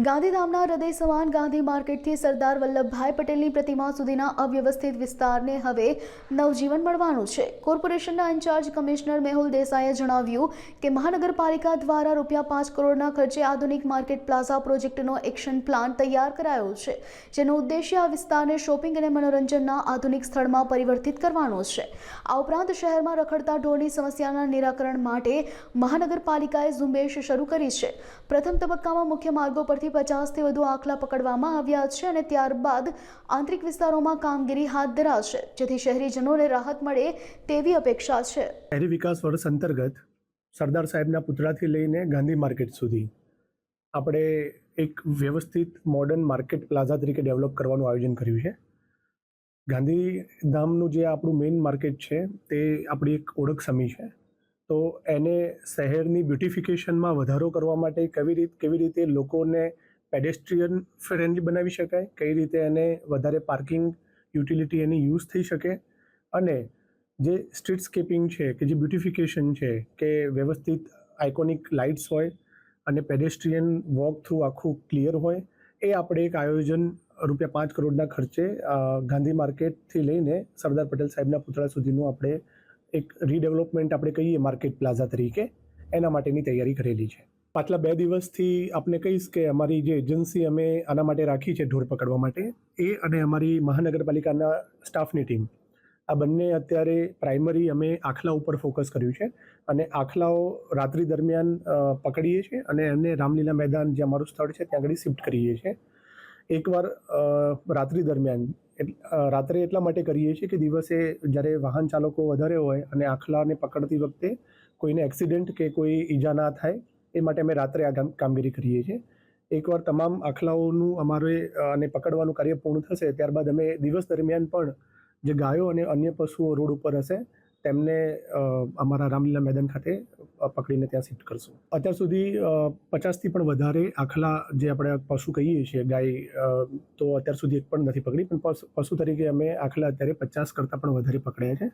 ગાંધીધામના હૃદય સમાન ગાંધી માર્કેટથી સરદાર વલ્લભભાઈ પટેલની પ્રતિમા સુધીના અવ્યવસ્થિત વિસ્તારને હવે નવજીવન મળવાનું છે। કોર્પોરેશનના ઇન્ચાર્જ કમિશનર મેહુલ દેસાઈએ જણાવ્યું કે મહાનગરપાલિકા દ્વારા ₹5 કરોડના ખર્ચે આધુનિક માર્કેટ પ્લાઝા પ્રોજેક્ટનો એક્શન પ્લાન તૈયાર કરાયો છે, જેનો ઉદ્દેશ્ય આ વિસ્તારને શોપિંગ અને મનોરંજનના આધુનિક સ્થળમાં પરિવર્તિત કરવાનો છે। આ ઉપરાંત શહેરમાં રખડતા ઢોરની સમસ્યાના નિરાકરણ માટે મહાનગરપાલિકાએ ઝુંબેશ શરૂ કરી છે। પ્રથમ તબક્કામાં મુખ્ય માર્ગો પરથી 50થી વધુ આખલા પકડવામાં આવ્યા છે અને ત્યારબાદ આંતરિક વિસ્તારોમાં કામગીરી હાથ ધરાશે, જેથી શહેરીજનોને રાહત મળે તેવી અપેક્ષા છે। શહેરી વિકાસ વર્ષ અંતર્ગત સરદાર સાહેબના પુતળાથી લઈને ગાંધી માર્કેટ સુધી આપણે એક વ્યવસ્થિત મોડર્ન માર્કેટ પ્લાઝા તરીકે ડેવલપ કરવાનું આયોજન કર્યું છે। ગાંધીધામનું જે આપણું મેઇન માર્કેટ છે તે આપણી એક ઓળખ સમી છે, તો એને શહેરની બ્યુટિફિકેશનમાં વધારો કરવા માટે કેવી રીતે લોકોને પેડેસ્ટ્રિયન ફ્રેન્ડલી બનાવી શકાય, કઈ રીતે એને વધારે પાર્કિંગ યુટિલિટી એની યુઝ થઈ શકે, અને જે સ્ટ્રીટસ્કેપિંગ છે કે જે બ્યુટિફિકેશન છે કે વ્યવસ્થિત આઇકોનિક લાઇટ્સ હોય અને પેડેસ્ટ્રિયન વોક થ્રુ આખું ક્લિયર હોય, એ આપણે એક આયોજન ₹5 કરોડના ખર્ચે ગાંધી માર્કેટથી લઈને સરદાર પટેલ સાહેબના પુતળા સુધીનું આપણે એક રીડેવલપમેન્ટ આપણે કહીએ માર્કેટ પ્લાઝા તરીકે, એના માટેની તૈયારી કરેલી છે। પાછલા 2 દિવસથી આપને કહીશ કે અમારી જે એજન્સી અમે આના માટે રાખી છે ઢોર પકડવા માટે, એ અને અમારી મહાનગરપાલિકાના સ્ટાફની ટીમ, આ બંને અત્યારે પ્રાઇમરી અમે આખલા ઉપર ફોકસ કર્યું છે અને આખલાઓ રાત્રિ દરમિયાન પકડીએ છીએ અને એમને રામલીલા મેદાન જે અમારું સ્થળ છે ત્યાં આગળ શિફ્ટ કરીએ છીએ। એકવાર રાત્રિ દરમિયાન રાત્રે એટલા માટે કરીએ છીએ કે દિવસે જ્યારે વાહન ચાલકો વધારે હોય અને આખલાને પકડતી વખતે કોઈને એક્સિડન્ટ કે કોઈ ઈજા ના થાય, એ માટે અમે રાત્રે આ કામગીરી કરીએ છીએ। એકવાર તમામ આખલાઓનું અમારે અને પકડવાનું કાર્ય પૂર્ણ થશે ત્યારબાદ અમે દિવસ દરમિયાન પણ જે ગાયો અને અન્ય પશુઓ રોડ ઉપર હશે તેમને અમારા રામલીલા મેદાન ખાતે પકડીને ત્યાં શિફ્ટ કરશું। અત્યાર સુધી 50થી પણ વધારે આખલા જે આપણે પશુ કહીએ છીએ ગાય, તો અત્યાર સુધી એક પણ નથી પકડી, પણ પશુ તરીકે અમે આખલા અત્યારે 50 કરતાં પણ વધારે પકડ્યા છે।